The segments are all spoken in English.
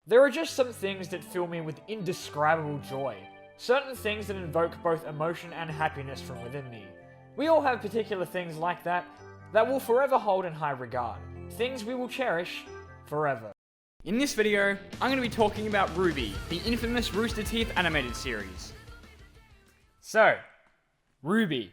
There are just some things that fill me with indescribable joy. Certain things that invoke both emotion and happiness from within me. We all have particular things like that will forever hold in high regard. Things we will cherish forever. In this video, I'm going to be talking about RWBY, the infamous Rooster Teeth animated series. So, RWBY.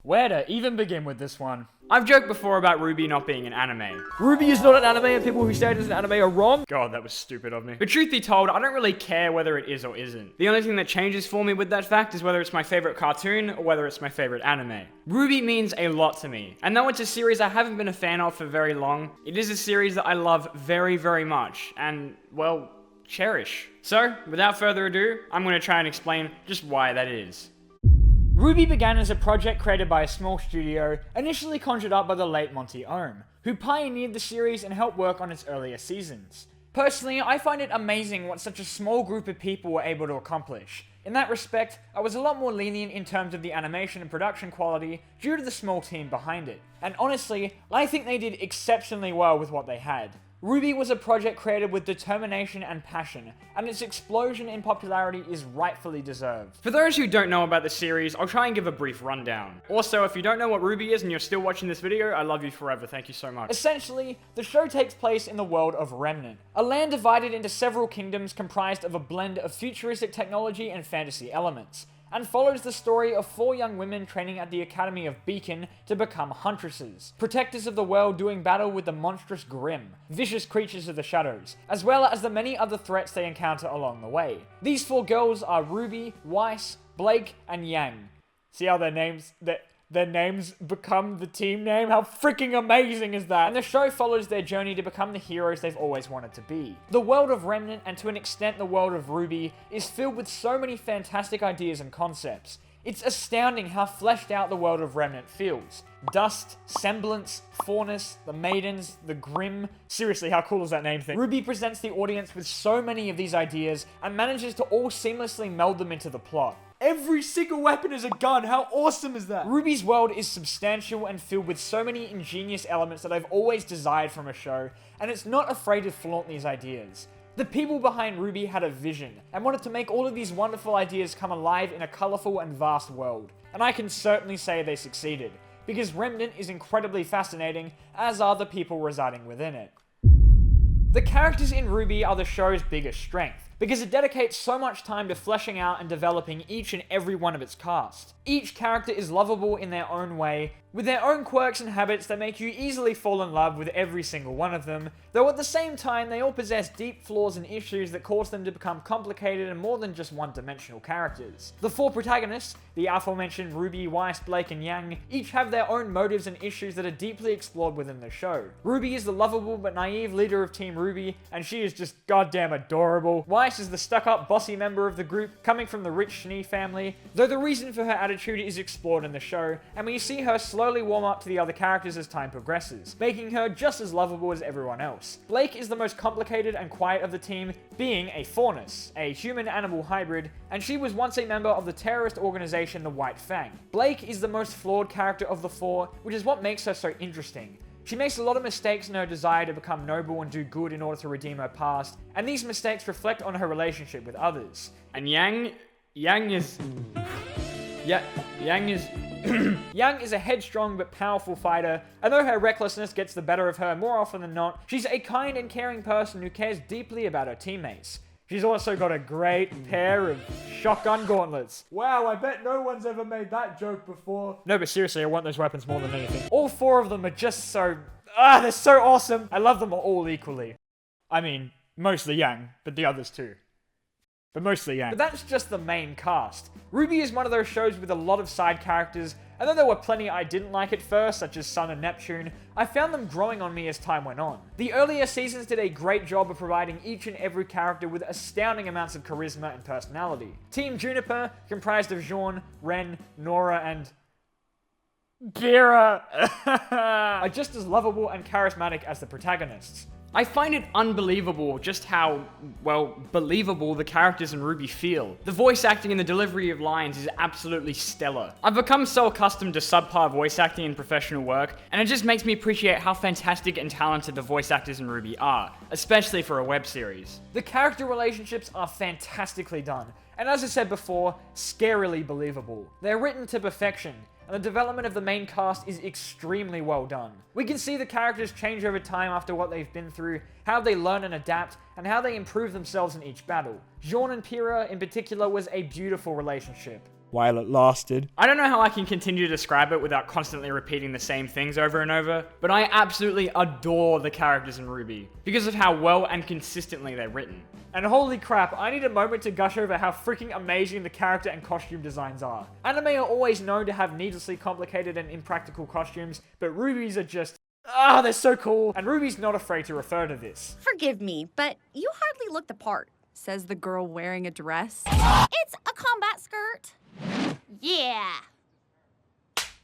Where to even begin with this one? I've joked before about RWBY not being an anime. RWBY is not an anime and people who say it is an anime are wrong? God, that was stupid of me. But truth be told, I don't really care whether it is or isn't. The only thing that changes for me with that fact is whether it's my favorite cartoon or whether it's my favorite anime. RWBY means a lot to me. And though it's a series I haven't been a fan of for very long, it is a series that I love very, very much. And, well, cherish. So, without further ado, I'm going to try and explain just why that is. RWBY began as a project created by a small studio, initially conjured up by the late Monty Ohm, who pioneered the series and helped work on its earlier seasons. Personally, I find it amazing what such a small group of people were able to accomplish. In that respect, I was a lot more lenient in terms of the animation and production quality due to the small team behind it. And honestly, I think they did exceptionally well with what they had. RWBY was a project created with determination and passion, and its explosion in popularity is rightfully deserved. For those who don't know about the series, I'll try and give a brief rundown. Also, if you don't know what RWBY is and you're still watching this video, I love you forever, thank you so much. Essentially, the show takes place in the world of REMNANT, a land divided into several kingdoms comprised of a blend of futuristic technology and fantasy elements, and follows the story of 4 young women training at the Academy of Beacon to become huntresses, protectors of the world doing battle with the monstrous Grimm, vicious creatures of the shadows, as well as the many other threats they encounter along the way. These 4 girls are RWBY, Weiss, Blake, and Yang. See how their names become the team name? How freaking amazing is that? And the show follows their journey to become the heroes they've always wanted to be. The world of REMNANT, and to an extent the world of RWBY, is filled with so many fantastic ideas and concepts. It's astounding how fleshed out the world of REMNANT feels. Dust, Semblance, Faunus, the Maidens, the Grimm. Seriously, how cool is that name thing? RWBY presents the audience with so many of these ideas and manages to all seamlessly meld them into the plot. Every single weapon is a gun. How awesome is that? RWBY's world is substantial and filled with so many ingenious elements that I've always desired from a show, and it's not afraid to flaunt these ideas. The people behind RWBY had a vision, and wanted to make all of these wonderful ideas come alive in a colourful and vast world. And I can certainly say they succeeded, because REMNANT is incredibly fascinating, as are the people residing within it. The characters in RWBY are the show's biggest strength, because it dedicates so much time to fleshing out and developing each and every one of its cast. Each character is lovable in their own way, with their own quirks and habits that make you easily fall in love with every single one of them, though at the same time they all possess deep flaws and issues that cause them to become complicated and more than just one-dimensional characters. The 4 protagonists, the aforementioned RWBY, Weiss, Blake, and Yang, each have their own motives and issues that are deeply explored within the show. RWBY is the lovable but naive leader of Team RWBY, and she is just goddamn adorable. Weiss is the stuck-up, bossy member of the group, coming from the rich Schnee family, though the reason for her attitude is explored in the show, and we see her slowly warm up to the other characters as time progresses, making her just as lovable as everyone else. Blake is the most complicated and quiet of the team, being a Faunus, a human-animal hybrid, and she was once a member of the terrorist organization the White Fang. Blake is the most flawed character of the 4, which is what makes her so interesting. She makes a lot of mistakes in her desire to become noble and do good in order to redeem her past, and these mistakes reflect on her relationship with others. And Yang is Yang is a headstrong but powerful fighter, and though her recklessness gets the better of her more often than not, she's a kind and caring person who cares deeply about her teammates. She's also got a great pair of shotgun gauntlets. Wow, I bet no one's ever made that joke before. No, but seriously, I want those weapons more than anything. All 4 of them are just so... they're so awesome. I love them all equally. I mean, mostly Yang, but the others too. But mostly Yang. But that's just the main cast. RWBY is one of those shows with a lot of side characters, and though there were plenty I didn't like at first, such as Sun and Neptune, I found them growing on me as time went on. The earlier seasons did a great job of providing each and every character with astounding amounts of charisma and personality. Team Juniper, comprised of Jean, Ren, Nora, and... Bira are just as lovable and charismatic as the protagonists. I find it unbelievable just how, well, believable the characters in RWBY feel. The voice acting and the delivery of lines is absolutely stellar. I've become so accustomed to subpar voice acting in professional work, and it just makes me appreciate how fantastic and talented the voice actors in RWBY are, especially for a web series. The character relationships are fantastically done, and as I said before, scarily believable. They're written to perfection, and the development of the main cast is extremely well done. We can see the characters change over time after what they've been through, how they learn and adapt, and how they improve themselves in each battle. Jean and Pyrrha in particular was a beautiful relationship. While it lasted. I don't know how I can continue to describe it without constantly repeating the same things over and over, but I absolutely adore the characters in RWBY because of how well and consistently they're written. And holy crap, I need a moment to gush over how freaking amazing the character and costume designs are. Anime are always known to have needlessly complicated and impractical costumes, but RWBY's are just... they're so cool, and RWBY's not afraid to refer to this. Forgive me, but you hardly look the part, says the girl wearing a dress. It's a combat skirt. Yeah.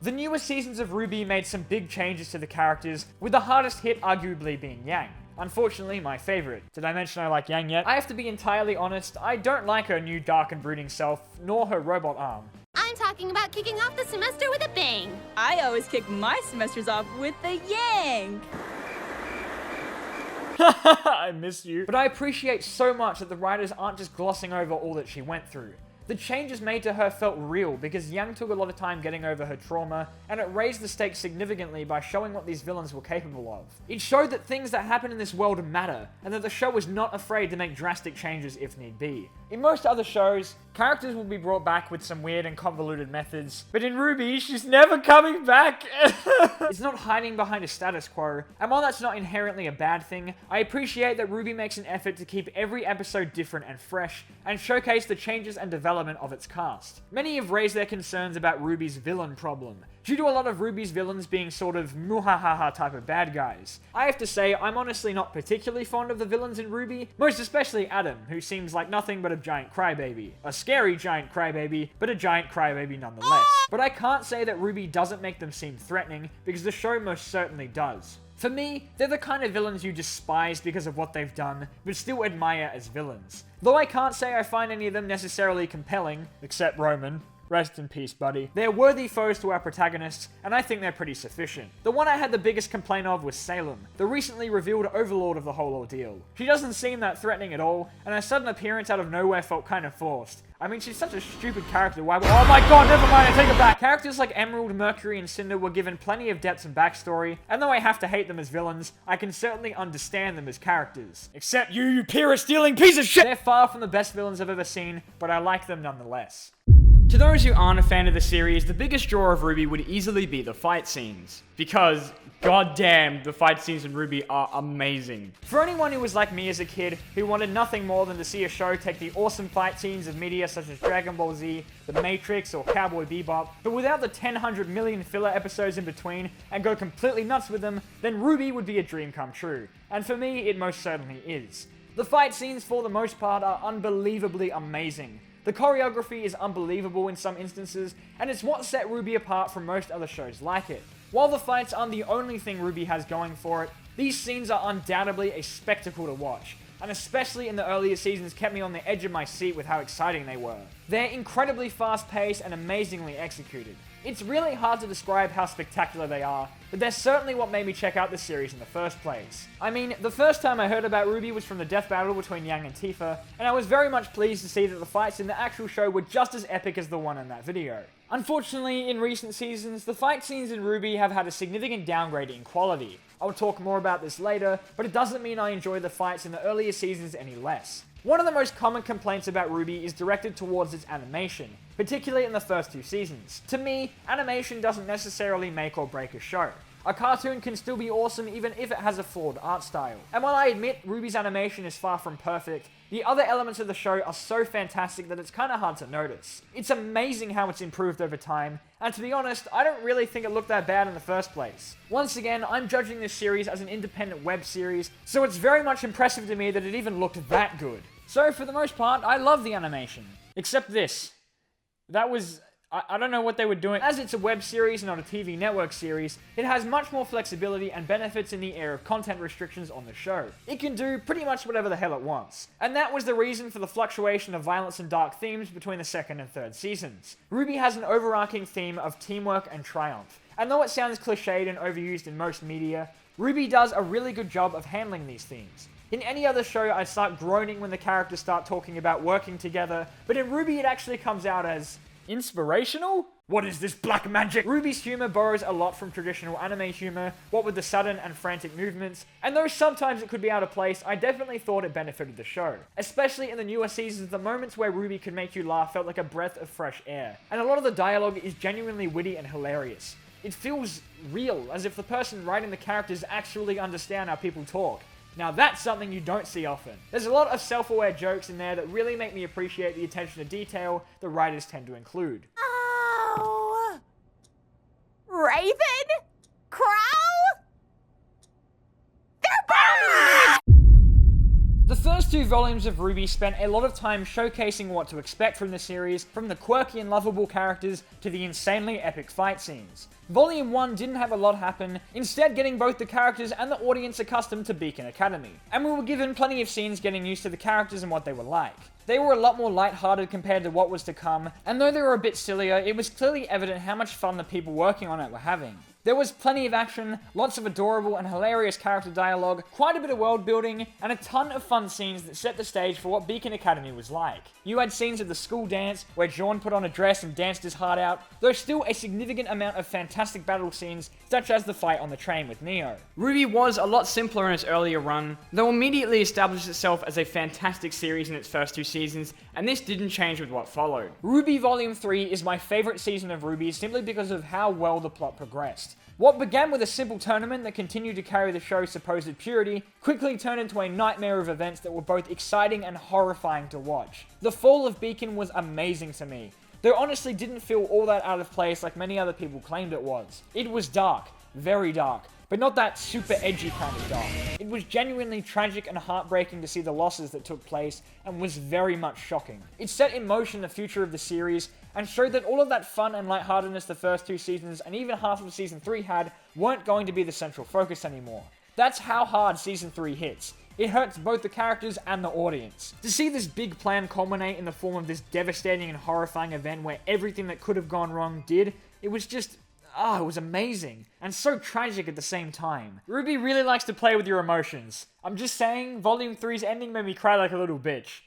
The newer seasons of RWBY made some big changes to the characters, with the hardest hit arguably being Yang. Unfortunately, my favorite. Did I mention I like Yang yet? I have to be entirely honest, I don't like her new dark and brooding self, nor her robot arm. I'm talking about kicking off the semester with a bang. I always kick my semesters off with the yang. I miss you. But I appreciate so much that the writers aren't just glossing over all that she went through. The changes made to her felt real because Yang took a lot of time getting over her trauma, and it raised the stakes significantly by showing what these villains were capable of. It showed that things that happen in this world matter, and that the show was not afraid to make drastic changes if need be. In most other shows, characters will be brought back with some weird and convoluted methods, but in RWBY, she's never coming back! It's not hiding behind a status quo, and while that's not inherently a bad thing, I appreciate that RWBY makes an effort to keep every episode different and fresh, and showcase the changes and development of its cast. Many have raised their concerns about RWBY's villain problem, due to a lot of RWBY's villains being sort of muhahaha type of bad guys. I have to say, I'm honestly not particularly fond of the villains in RWBY, most especially Adam, who seems like nothing but a giant crybaby. A scary giant crybaby, but a giant crybaby nonetheless. But I can't say that RWBY doesn't make them seem threatening, because the show most certainly does. For me, they're the kind of villains you despise because of what they've done, but still admire as villains. Though I can't say I find any of them necessarily compelling, except Roman. Rest in peace, buddy. They're worthy foes to our protagonists, and I think they're pretty sufficient. The one I had the biggest complaint of was Salem, the recently revealed overlord of the whole ordeal. She doesn't seem that threatening at all, and her sudden appearance out of nowhere felt kind of forced. I mean, she's such a stupid character, why would— oh my god, never mind, I take it back! Characters like Emerald, Mercury, and Cinder were given plenty of depth and backstory, and though I have to hate them as villains, I can certainly understand them as characters. Except you Pyrrha-stealing piece of shit! They're far from the best villains I've ever seen, but I like them nonetheless. To those who aren't a fan of the series, the biggest draw of RWBY would easily be the fight scenes. Because, goddamn, the fight scenes in RWBY are amazing. For anyone who was like me as a kid, who wanted nothing more than to see a show take the awesome fight scenes of media such as Dragon Ball Z, The Matrix, or Cowboy Bebop, but without the 100 million filler episodes in between, and go completely nuts with them, then RWBY would be a dream come true. And for me, it most certainly is. The fight scenes, for the most part, are unbelievably amazing. The choreography is unbelievable in some instances, and it's what set RWBY apart from most other shows like it. While the fights aren't the only thing RWBY has going for it, these scenes are undoubtedly a spectacle to watch, and especially in the earlier seasons kept me on the edge of my seat with how exciting they were. They're incredibly fast-paced and amazingly executed. It's really hard to describe how spectacular they are, but they're certainly what made me check out this series in the first place. I mean, the first time I heard about RWBY was from the death battle between Yang and Tifa, and I was very much pleased to see that the fights in the actual show were just as epic as the one in that video. Unfortunately, in recent seasons, the fight scenes in RWBY have had a significant downgrade in quality. I'll talk more about this later, but it doesn't mean I enjoy the fights in the earlier seasons any less. One of the most common complaints about RWBY is directed towards its animation, particularly in the first 2 seasons. To me, animation doesn't necessarily make or break a show. A cartoon can still be awesome even if it has a flawed art style. And while I admit RWBY's animation is far from perfect, the other elements of the show are so fantastic that it's kinda hard to notice. It's amazing how it's improved over time, and to be honest, I don't really think it looked that bad in the first place. Once again, I'm judging this series as an independent web series, so it's very much impressive to me that it even looked that good. So for the most part, I love the animation. Except this. That was I don't know what they were doing. As it's a web series, not a TV network series, it has much more flexibility and benefits in the area of content restrictions on the show. It can do pretty much whatever the hell it wants. And that was the reason for the fluctuation of violence and dark themes between the second and third seasons. RWBY has an overarching theme of teamwork and triumph. And though it sounds cliched and overused in most media, RWBY does a really good job of handling these themes. In any other show, I'd start groaning when the characters start talking about working together, but in RWBY it actually comes out as inspirational? What is this black magic? RWBY's humor borrows a lot from traditional anime humor, what with the sudden and frantic movements, and though sometimes it could be out of place, I definitely thought it benefited the show. Especially in the newer seasons, the moments where RWBY could make you laugh felt like a breath of fresh air, and a lot of the dialogue is genuinely witty and hilarious. It feels real, as if the person writing the characters actually understand how people talk. Now that's something you don't see often. There's a lot of self-aware jokes in there that really make me appreciate the attention to detail the writers tend to include. Oh! Raven? Crow? They're back! The first two volumes of RWBY spent a lot of time showcasing what to expect from the series, from the quirky and lovable characters to the insanely epic fight scenes. Volume 1 didn't have a lot happen, instead getting both the characters and the audience accustomed to Beacon Academy, and we were given plenty of scenes getting used to the characters and what they were like. They were a lot more lighthearted compared to what was to come, and though they were a bit sillier, it was clearly evident how much fun the people working on it were having. There was plenty of action, lots of adorable and hilarious character dialogue, quite a bit of world building, and a ton of fun scenes that set the stage for what Beacon Academy was like. You had scenes of the school dance, where Jean put on a dress and danced his heart out, though still a significant amount of fantastic battle scenes, such as the fight on the train with Neo. RWBY was a lot simpler in its earlier run, though immediately established itself as a fantastic series in its first two seasons, and this didn't change with what followed. RWBY Volume 3 is my favourite season of RWBY simply because of how well the plot progressed. What began with a simple tournament that continued to carry the show's supposed purity quickly turned into a nightmare of events that were both exciting and horrifying to watch. The fall of Beacon was amazing to me, though honestly didn't feel all that out of place like many other people claimed it was. It was dark, very dark, but not that super edgy kind of dark. It was genuinely tragic and heartbreaking to see the losses that took place, and was very much shocking. It set in motion the future of the series, and showed that all of that fun and lightheartedness the first two seasons, and even half of Season 3 had, weren't going to be the central focus anymore. That's how hard Season 3 hits. It hurts both the characters and the audience. To see this big plan culminate in the form of this devastating and horrifying event where everything that could have gone wrong did, it was just... it was amazing, and so tragic at the same time. RWBY really likes to play with your emotions. I'm just saying, Volume 3's ending made me cry like a little bitch.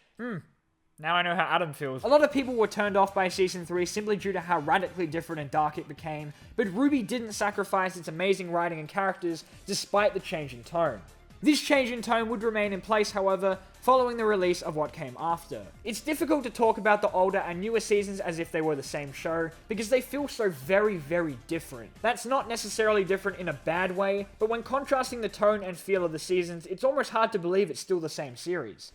Now I know how Adam feels. A lot of people were turned off by Season 3 simply due to how radically different and dark it became, but RWBY didn't sacrifice its amazing writing and characters despite the change in tone. This change in tone would remain in place, however, following the release of what came after. It's difficult to talk about the older and newer seasons as if they were the same show, because they feel so very, very different. That's not necessarily different in a bad way, but when contrasting the tone and feel of the seasons, it's almost hard to believe it's still the same series.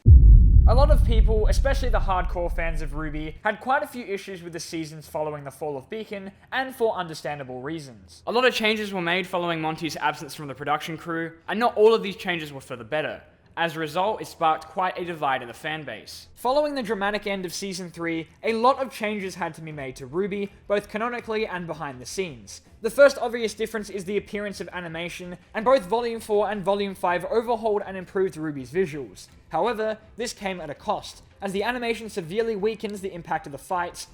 A lot of people, especially the hardcore fans of RWBY, had quite a few issues with the seasons following the fall of Beacon, and for understandable reasons. A lot of changes were made following Monty's absence from the production crew, and not all of these changes were for the better. As a result, it sparked quite a divide in the fanbase. Following the dramatic end of Season 3, a lot of changes had to be made to RWBY, both canonically and behind the scenes. The first obvious difference is the appearance of animation, and both Volume 4 and Volume 5 overhauled and improved RWBY's visuals. However, this came at a cost, as the animation severely weakens the impact of the fights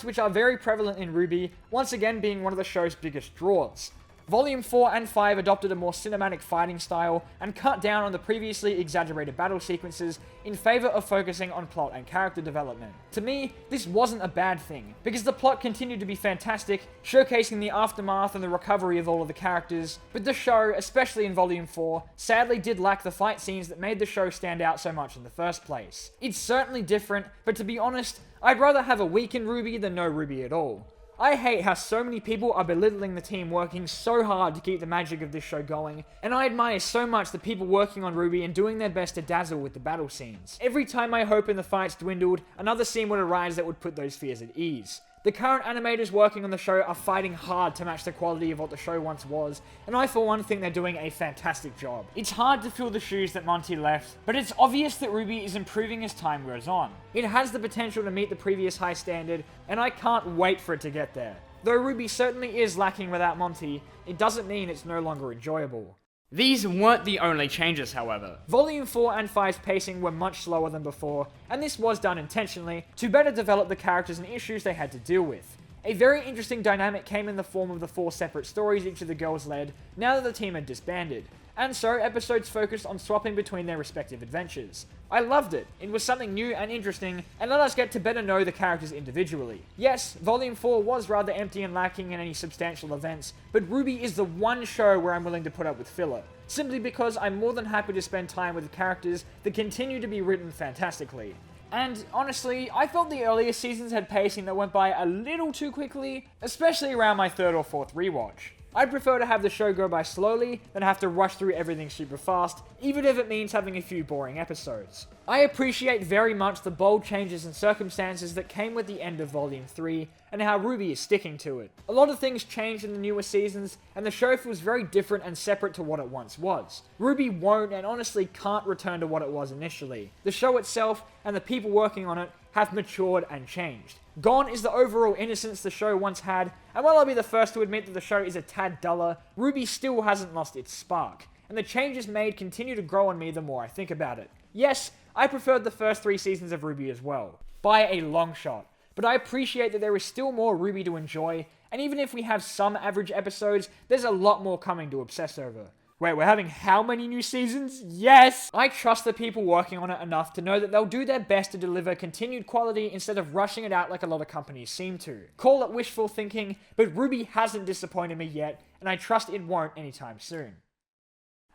which are very prevalent in RWBY, once again being one of the show's biggest draws. Volume 4 and 5 adopted a more cinematic fighting style and cut down on the previously exaggerated battle sequences in favor of focusing on plot and character development. To me, this wasn't a bad thing, because the plot continued to be fantastic, showcasing the aftermath and the recovery of all of the characters, but the show, especially in Volume 4, sadly did lack the fight scenes that made the show stand out so much in the first place. It's certainly different, but to be honest, I'd rather have a weakened RWBY than no RWBY at all. I hate how so many people are belittling the team working so hard to keep the magic of this show going, and I admire so much the people working on RWBY and doing their best to dazzle with the battle scenes. Every time my hope in the fights dwindled, another scene would arise that would put those fears at ease. The current animators working on the show are fighting hard to match the quality of what the show once was, and I for one think they're doing a fantastic job. It's hard to fill the shoes that Monty left, but it's obvious that RWBY is improving as time goes on. It has the potential to meet the previous high standard, and I can't wait for it to get there. Though RWBY certainly is lacking without Monty, it doesn't mean it's no longer enjoyable. These weren't the only changes, however. Volume 4 and 5's pacing were much slower than before, and this was done intentionally to better develop the characters and issues they had to deal with. A very interesting dynamic came in the form of the 4 separate stories each of the girls led, now that the team had disbanded, and so episodes focused on swapping between their respective adventures. I loved it. It was something new and interesting, and let us get to better know the characters individually. Yes, Volume 4 was rather empty and lacking in any substantial events, but RWBY is the one show where I'm willing to put up with filler, simply because I'm more than happy to spend time with the characters that continue to be written fantastically. And honestly, I felt the earlier seasons had pacing that went by a little too quickly, especially around my 3rd or 4th rewatch. I'd prefer to have the show go by slowly than have to rush through everything super fast, even if it means having a few boring episodes. I appreciate very much the bold changes and circumstances that came with the end of Volume 3, and how RWBY is sticking to it. A lot of things changed in the newer seasons, and the show feels very different and separate to what it once was. RWBY won't and honestly can't return to what it was initially. The show itself, and the people working on it, have matured and changed. Gone is the overall innocence the show once had, and while I'll be the first to admit that the show is a tad duller, RWBY still hasn't lost its spark, and the changes made continue to grow on me the more I think about it. Yes, I preferred the first 3 seasons of RWBY as well, by a long shot, but I appreciate that there is still more RWBY to enjoy, and even if we have some average episodes, there's a lot more coming to obsess over. Wait, we're having how many new seasons? Yes! I trust the people working on it enough to know that they'll do their best to deliver continued quality instead of rushing it out like a lot of companies seem to. Call it wishful thinking, but RWBY hasn't disappointed me yet, and I trust it won't anytime soon.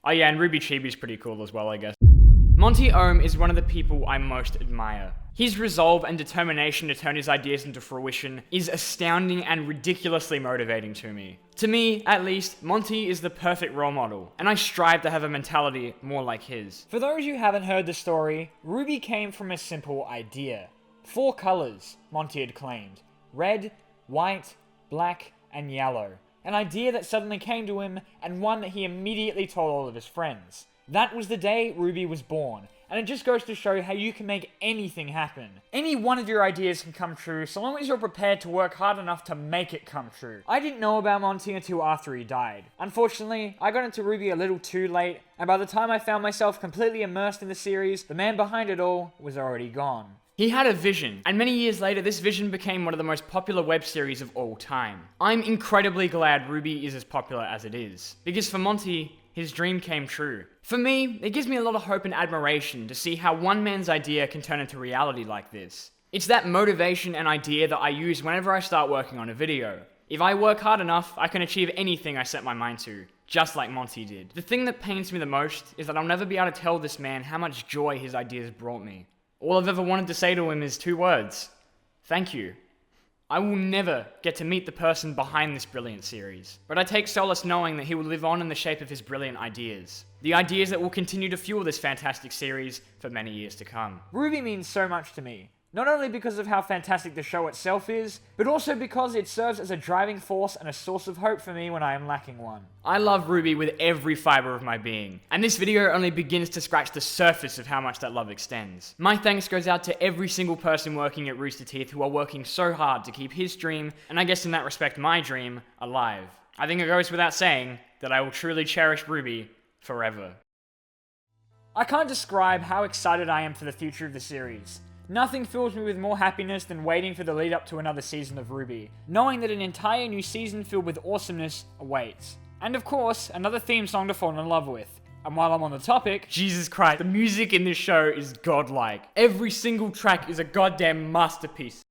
Oh yeah, and RWBY Chibi's pretty cool as well, I guess. Monty Ohm is one of the people I most admire. His resolve and determination to turn his ideas into fruition is astounding and ridiculously motivating to me. To me, at least, Monty is the perfect role model, and I strive to have a mentality more like his. For those who haven't heard the story, RWBY came from a simple idea. 4 colors, Monty had claimed. Red, white, black, and yellow. An idea that suddenly came to him, and one that he immediately told all of his friends. That was the day RWBY was born, and it just goes to show how you can make anything happen. Any one of your ideas can come true, so long as you're prepared to work hard enough to make it come true. I didn't know about Monty until after he died. Unfortunately, I got into RWBY a little too late, and by the time I found myself completely immersed in the series, the man behind it all was already gone. He had a vision, and many years later, this vision became one of the most popular web series of all time. I'm incredibly glad RWBY is as popular as it is, because for Monty, his dream came true. For me, it gives me a lot of hope and admiration to see how one man's idea can turn into reality like this. It's that motivation and idea that I use whenever I start working on a video. If I work hard enough, I can achieve anything I set my mind to, just like Monty did. The thing that pains me the most is that I'll never be able to tell this man how much joy his ideas brought me. All I've ever wanted to say to him is 2 words. Thank you. I will never get to meet the person behind this brilliant series, but I take solace knowing that he will live on in the shape of his brilliant ideas. The ideas that will continue to fuel this fantastic series for many years to come. RWBY means so much to me. Not only because of how fantastic the show itself is, but also because it serves as a driving force and a source of hope for me when I am lacking one. I love RWBY with every fiber of my being, and this video only begins to scratch the surface of how much that love extends. My thanks goes out to every single person working at Rooster Teeth who are working so hard to keep his dream, and I guess in that respect my dream, alive. I think it goes without saying that I will truly cherish RWBY forever. I can't describe how excited I am for the future of the series. Nothing fills me with more happiness than waiting for the lead up to another season of RWBY, knowing that an entire new season filled with awesomeness awaits. And of course, another theme song to fall in love with. And while I'm on the topic, Jesus Christ, the music in this show is godlike. Every single track is a goddamn masterpiece.